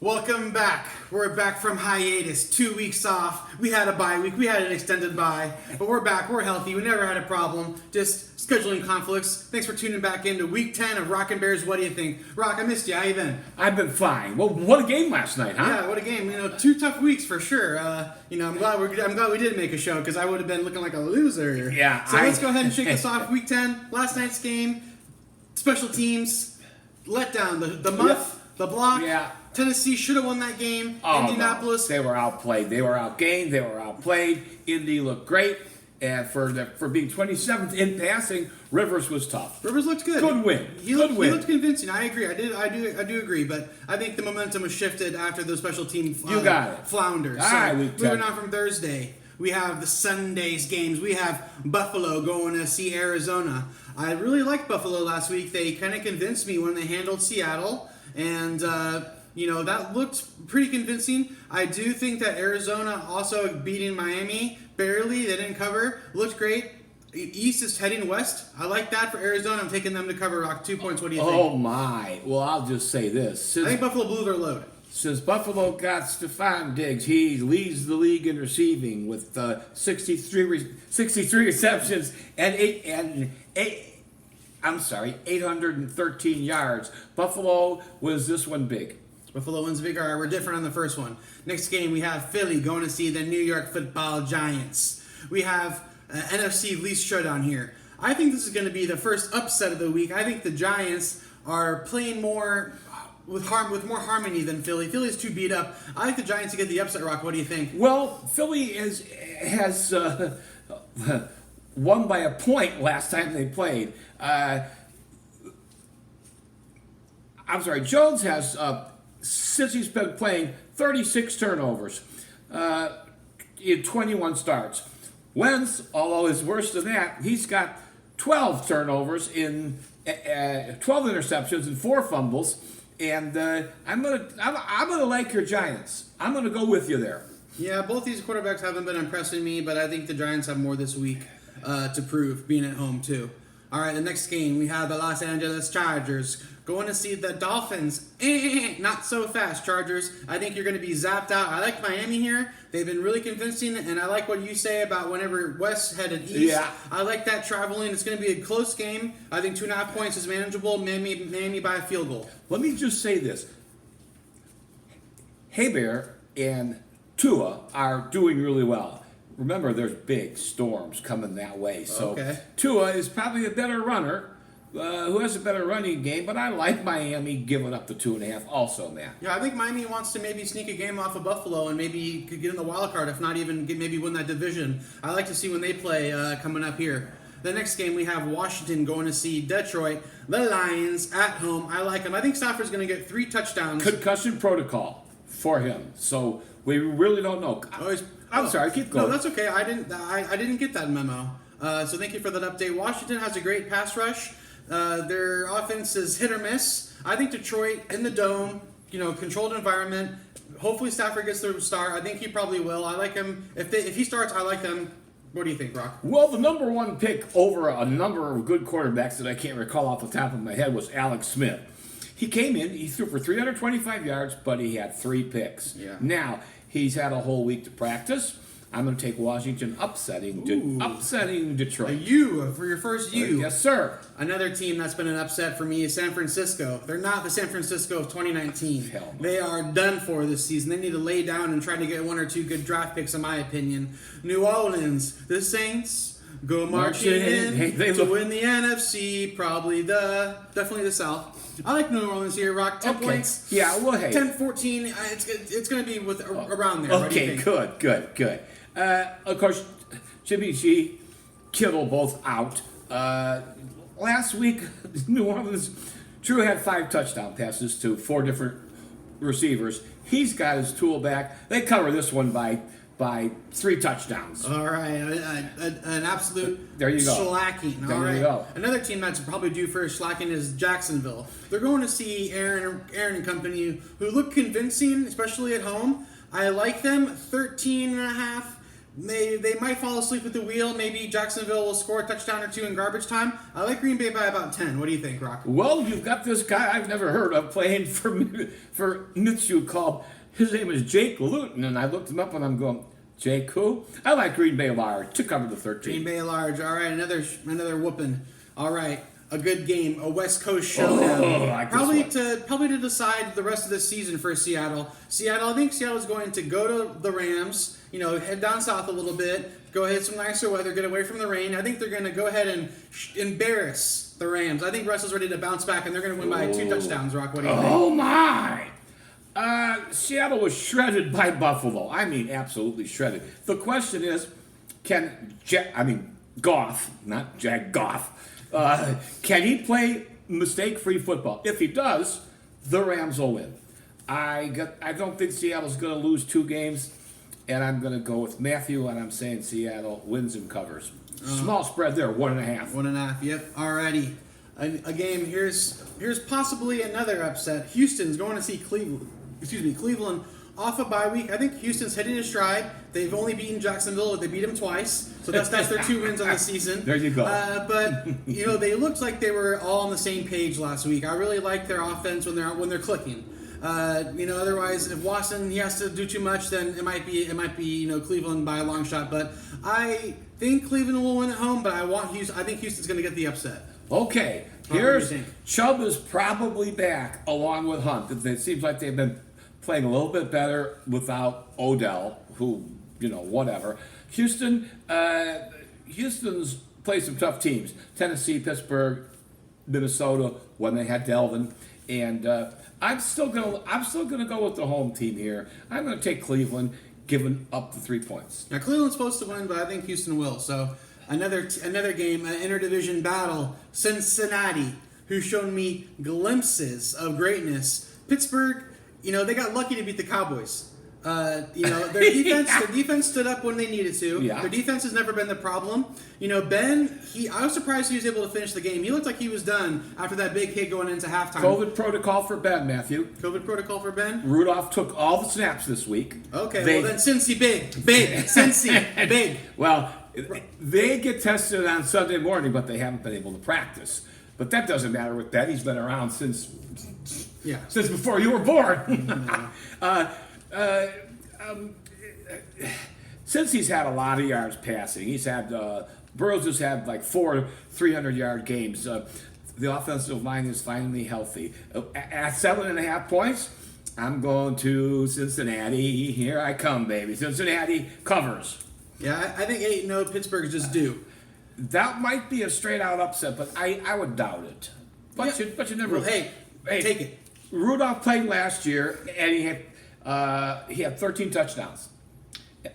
Welcome back. We're back from hiatus. 2 weeks off. We had a bye week. We had an extended bye. But we're back. We're healthy. We never had a problem. Just scheduling conflicts. Thanks for tuning back into week 10 of Rock and Bears. What do you think? Rock, I missed you. How you been? I've been fine. Well, what a game last night, huh? Yeah, what a game. 2 tough weeks for sure. I'm glad we did make a show because I would have been looking like a loser. Yeah. So let's go ahead and shake this off. Week 10, last night's game, special teams, letdown, the muff, the block. Yeah. Tennessee should have won that game. Oh, Indianapolis. No. They were outplayed. They were outgained. They were outplayed. Indy looked great. And for being 27th in passing, Rivers was tough. Rivers looked good. Good win. He looked convincing. I agree. I do agree. But I think the momentum was shifted after those special team flounders. All right, moving on from Thursday, we have the Sunday's games. We have Buffalo going to see Arizona. I really liked Buffalo last week. They kind of convinced me when they handled Seattle. And, that looked pretty convincing. I do think that Arizona also beating Miami barely. They didn't cover. Looked great. East is heading west. I like that for Arizona. I'm taking them to cover Rock 2 points. What do you think? Oh, my. Well, I'll just say this. I think Buffalo blew their load. Since Buffalo got Stephon Diggs, he leads the league in receiving with 63 receptions and 813 yards. Buffalo was this one big. Buffalo wins big. All right, we're different on the first one. Next game, we have Philly going to see the New York Football Giants. We have NFC least showdown here. I think this is going to be the first upset of the week. I think the Giants are playing more with more harmony than Philly. Philly's too beat up. I like the Giants to get the upset, Rock. What do you think? Well, Philly has won by a point last time they played. Jones has, since he's been playing, 36 turnovers in 21 starts. Wentz, although is worse than that, he's got 12 turnovers in 12 interceptions and 4 fumbles. And I'm gonna like your Giants. I'm gonna go with you there. Yeah, both these quarterbacks haven't been impressing me, but I think the Giants have more this week to prove, being at home too. All right, the next game, we have the Los Angeles Chargers going to see the Dolphins. Not so fast, Chargers. I think you're going to be zapped out. I like Miami here. They've been really convincing, and I like what you say about whenever West headed east. Yeah. I like that traveling. It's going to be a close game. I think 2.5 points is manageable. Miami by a field goal. Let me just say this. Behr and Tua are doing really well. Remember, there's big storms coming that way. So Tua is probably a better runner, who has a better running game, but I like Miami giving up the 2.5 also, man. Yeah, I think Miami wants to maybe sneak a game off of Buffalo and maybe could get in the wild card, if not even maybe win that division. I like to see when they play coming up here. The next game, we have Washington going to see Detroit. The Lions at home. I like them. I think Stafford's going to get 3 touchdowns. Concussion protocol for him. So we really don't know. I'm sorry, keep going. No, that's okay. I didn't get that memo. So thank you for that update. Washington has a great pass rush. Their offense is hit or miss. I think Detroit in the dome, controlled environment. Hopefully Stafford gets the start. I think he probably will. I like him. If he starts, I like them. What do you think, Brock? Well, the number 1 pick over a number of good quarterbacks that I can't recall off the top of my head was Alex Smith. He came in, he threw for 325 yards, but he had 3 picks. Yeah. Now, he's had a whole week to practice. I'm going to take Washington upsetting Detroit. For your first U. Yes, sir. Another team that's been an upset for me is San Francisco. They're not the San Francisco of 2019. Hell no. They are done for this season. They need to lay down and try to get 1 or 2 good draft picks, in my opinion. New Orleans, the Saints, go marching in to win the NFC. Definitely the South. I like New Orleans here, Rock. 10 points. Yeah, well, hey. 10-14. It's going to be around there. Okay, good. Of course, Jimmy G, Kittle both out. Last week, New Orleans, Drew had 5 touchdown passes to 4 different receivers. He's got his tool back. They cover this one by 3 touchdowns. All right, an absolute there you go. Slacking. There you go. Another team that's probably due for a slacking is Jacksonville. They're going to see Aaron and company, who look convincing, especially at home. I like them. 13.5 They might fall asleep at the wheel. Maybe Jacksonville will score a touchdown or two in garbage time. I like Green Bay by about 10. What do you think, Rock? Well, you've got this guy I've never heard of playing for Minshew called, his name is Jake Luton, and I looked him up and I'm going, Jake who? I like Green Bay large to cover the 13. Green Bay large. All right, another whooping. All right, a good game, a West Coast showdown. Probably to decide the rest of the season for Seattle. I think Seattle's going to go to the Rams. Head down south a little bit, go hit some nicer weather, get away from the rain. I think they're going to go ahead and embarrass the Rams. I think Russell's ready to bounce back, and they're going to win by 2 touchdowns, Rock. What do you think? Oh, my! Seattle was shredded by Buffalo. I mean, absolutely shredded. The question is, Goff, not Jack Goff, can he play mistake-free football? If he does, the Rams will win. I don't think Seattle's going to lose 2 games. And I'm going to go with Matthew, and I'm saying Seattle wins and covers. Small spread there, 1.5. 1.5, yep. Alrighty. A game, here's possibly another upset. Houston's going to see Cleveland off a bye week. I think Houston's hitting a stride. They've only beaten Jacksonville. They beat them twice. So that's their 2 wins on the season. There you go. But, they looked like they were all on the same page last week. I really like their offense when they're clicking. Otherwise, if Watson he has to do too much, then it might be Cleveland by a long shot. But I think Cleveland will win at home. But I think Houston's going to get the upset. Okay, Chubb is probably back along with Hunt. It seems like they've been playing a little bit better without Odell, who whatever. Houston's played some tough teams: Tennessee, Pittsburgh, Minnesota when they had Delvin, and. I'm still gonna go with the home team here. I'm gonna take Cleveland, giving up the 3 points. Now Cleveland's supposed to win, but I think Houston will. So another game, an interdivision battle. Cincinnati, who's shown me glimpses of greatness. Pittsburgh, they got lucky to beat the Cowboys. Their defense stood up when they needed to. Yeah. Their defense has never been the problem. Ben, I was surprised he was able to finish the game. He looked like he was done after that big hit going into halftime. COVID protocol for Ben, Matthew. COVID protocol for Ben? Rudolph took all the snaps this week. Okay, well then Cincy big. Cincy big. Well, they get tested on Sunday morning, but they haven't been able to practice. But that doesn't matter with Ben. He's been around since before you were born. Since he's had a lot of yards passing, he's had Burrows has had like 4 300-yard games. The offensive line is finally healthy. At 7.5 points, I'm going to Cincinnati. Here I come, baby. Cincinnati covers. Yeah, I think 8-0 Pittsburgh's just due. That might be a straight-out upset, but I would doubt it. But you never. Well, hey, take it. Rudolph played last year, and he had 13 touchdowns,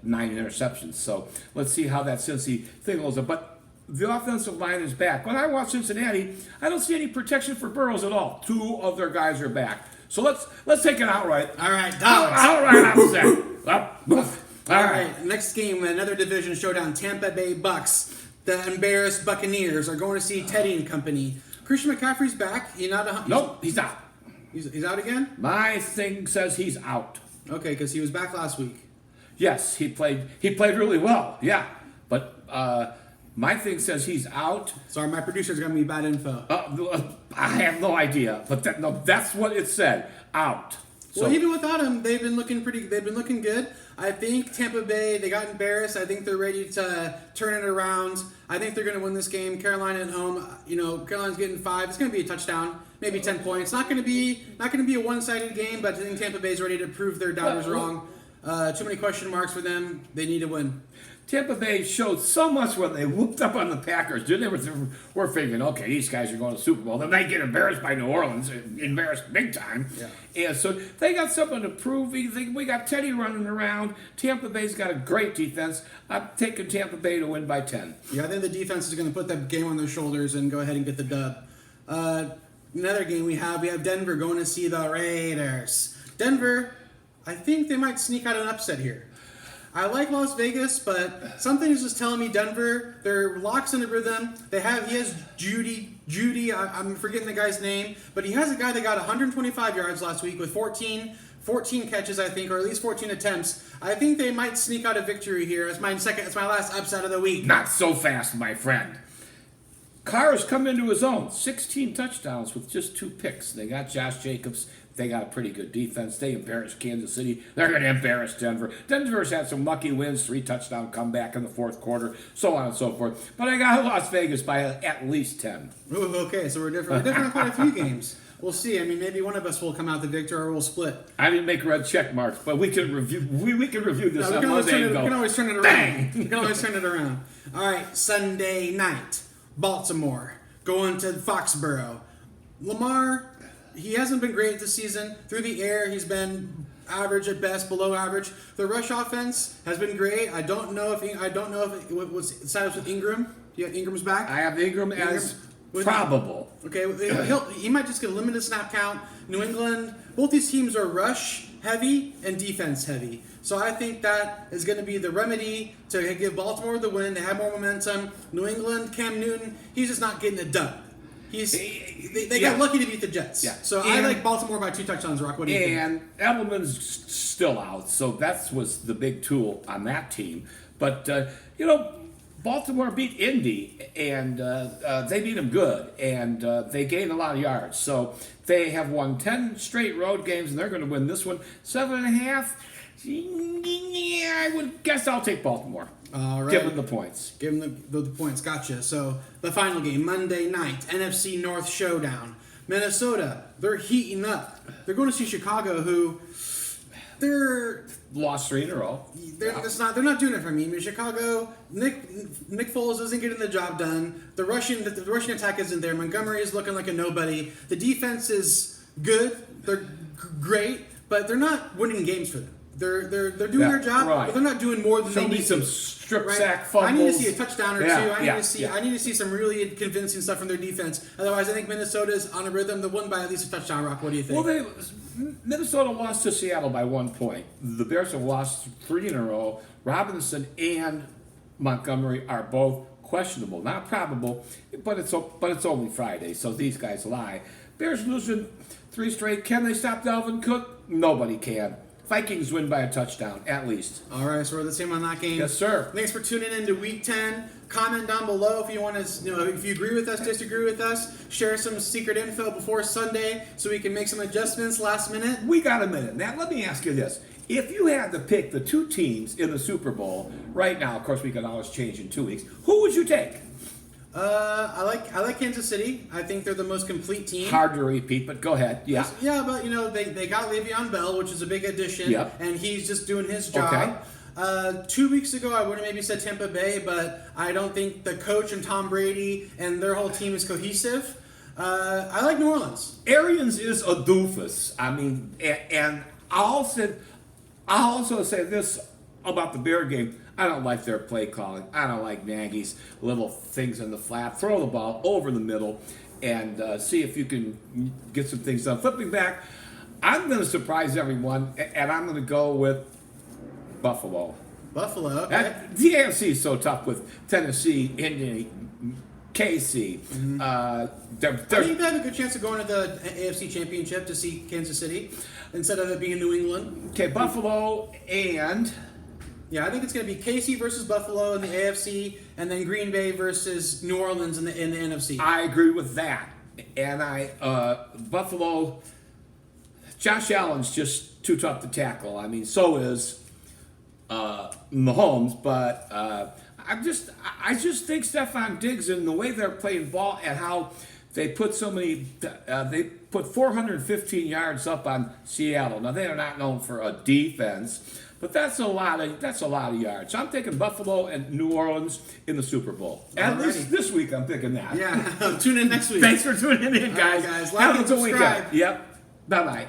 9 interceptions. So let's see how that Cincy thing goes. But the offensive line is back. When I watch Cincinnati, I don't see any protection for Burrows at all. 2 of their guys are back. So let's take it outright. All right, dollars. Outright upset. All right, next game, another division showdown. Tampa Bay Bucks, the embarrassed Buccaneers, are going to see Teddy and company. Christian McCaffrey's back. Nope, he's not. He's out again? My thing says he's out. Okay, because he was back last week. Yes, he played really well. Yeah, but my thing says he's out. Sorry, my producer's got me bad info. I have no idea, but that's what it said. Out. Well, even without him, they've been looking good. I think Tampa Bay, they got embarrassed. I think they're ready to turn it around. I think they're going to win this game. Carolina at home, Carolina's getting 5. It's going to be a touchdown, maybe 10 points. Not going to be a one-sided game, but I think Tampa Bay's ready to prove their doubters wrong. Too many question marks for them. They need to win. Tampa Bay showed so much when they whooped up on the Packers. We're figuring, okay, these guys are going to the Super Bowl. Then they get embarrassed by New Orleans, embarrassed big time. Yeah. And so they got something to prove. We got Teddy running around. Tampa Bay's got a great defense. I'm taking Tampa Bay to win by 10. Yeah, I think the defense is going to put that game on their shoulders and go ahead and get the dub. Another game we have Denver going to see the Raiders. Denver, I think they might sneak out an upset here. I like Las Vegas, but something is just telling me Denver, they're locks in the rhythm. He has Judy, I'm forgetting the guy's name, but he has a guy that got 125 yards last week with 14 14 catches, I think, or at least 14 attempts. I think they might sneak out a victory here. It's my last upset of the week. Not so fast, my friend. Carr's come into his own. 16 touchdowns with just 2 picks. They got Josh Jacobs. They got a pretty good defense. They embarrassed Kansas City. They're going to embarrass Denver. Denver's had some lucky wins, 3 touchdown comeback in the fourth quarter, so on and so forth. But I got Las Vegas by at least 10. Ooh, okay, so we're different. We're different on quite a few games. We'll see. I mean, maybe one of us will come out the victor, or we'll split. I didn't make red check marks, but we can review. We can review this on Monday and go. We can always turn it around. Bang! We can always turn it around. All right, Sunday night, Baltimore going to Foxborough. Lamar, he hasn't been great this season. Through the air, he's been average at best, below average. The rush offense has been great. I don't know if what's the status with Ingram. Do you have Ingram's back? I have Ingram as probable. Okay, he might just get a limited snap count. New England, both these teams are rush heavy and defense heavy. So I think that is going to be the remedy to give Baltimore the win. They have more momentum. New England, Cam Newton, he's just not getting it done. They got lucky to beat the Jets. Yeah. So I like Baltimore by 2 touchdowns, Rock. What do you think? And Edelman's still out, so that was the big tool on that team. But, Baltimore beat Indy, and they beat them good, and they gained a lot of yards. So they have won 10 straight road games, and they're going to win this one 7.5. Yeah, I would guess I'll take Baltimore. All right. Give them the points. Give them the points. Gotcha. So the final game, Monday night, NFC North Showdown. Minnesota, they're heating up. They're going to see Chicago, who they're lost 3 in a row. They're not doing it for me. I mean, Chicago, Nick Foles isn't getting the job done. The Russian attack isn't there. Montgomery is looking like a nobody. The defense is good. They're great, but they're not winning games for them. They're doing their job, but they're not doing more than they need some to. Strip sack fumbles. I need to see a touchdown or two. I need to see some really convincing stuff from their defense. Otherwise, I think Minnesota's on a rhythm. They won by at least a touchdown. Rock, what do you think? Well, Minnesota lost to Seattle by 1 point. The Bears have lost 3 in a row. Robinson and Montgomery are both questionable, not probable, but it's only Friday, so these guys lie. Bears losing 3 straight. Can they stop Dalvin Cook? Nobody can. Vikings win by a touchdown, at least. All right, so we're the same on that game. Yes, sir. Thanks for tuning in to Week 10. Comment down below if you want to, if you agree with us, disagree with us. Share some secret info before Sunday so we can make some adjustments last minute. We got a minute. Now, let me ask you this. If you had to pick the 2 teams in the Super Bowl right now, of course, we can always change in 2 weeks, who would you take? I like Kansas City. I think they're the most complete team. Hard to repeat, but go ahead. Yeah. Yeah, but they got Le'Veon Bell, which is a big addition. Yep. And he's just doing his job. Okay. 2 weeks ago, I would have maybe said Tampa Bay, but I don't think the coach and Tom Brady and their whole team is cohesive. I like New Orleans. Arians is a doofus. I mean, and I'll also say this about the Bear game. I don't like their play calling. I don't like Nagy's little things in the flat. Throw the ball over the middle and see if you can get some things done. Flipping back, I'm going to surprise everyone, and I'm going to go with Buffalo. Buffalo, okay. The AFC is so tough with Tennessee, Indy, KC. Mm-hmm. I think they have a good chance of going to the AFC Championship to see Kansas City instead of it being New England. Okay, Buffalo and... Yeah, I think it's going to be KC versus Buffalo in the AFC, and then Green Bay versus New Orleans in the NFC. I agree with that. And Buffalo, Josh Allen's just too tough to tackle. I mean, so is Mahomes, but I just think Stephon Diggs and the way they're playing ball and how they put they put 415 yards up on Seattle. Now they are not known for a defense, but that's a lot of yards. So I'm taking Buffalo and New Orleans in the Super Bowl. At least this week I'm picking that. Yeah, tune in next week. Thanks for tuning in, guys. All right, guys. Have a good weekend. Yep. Bye-bye.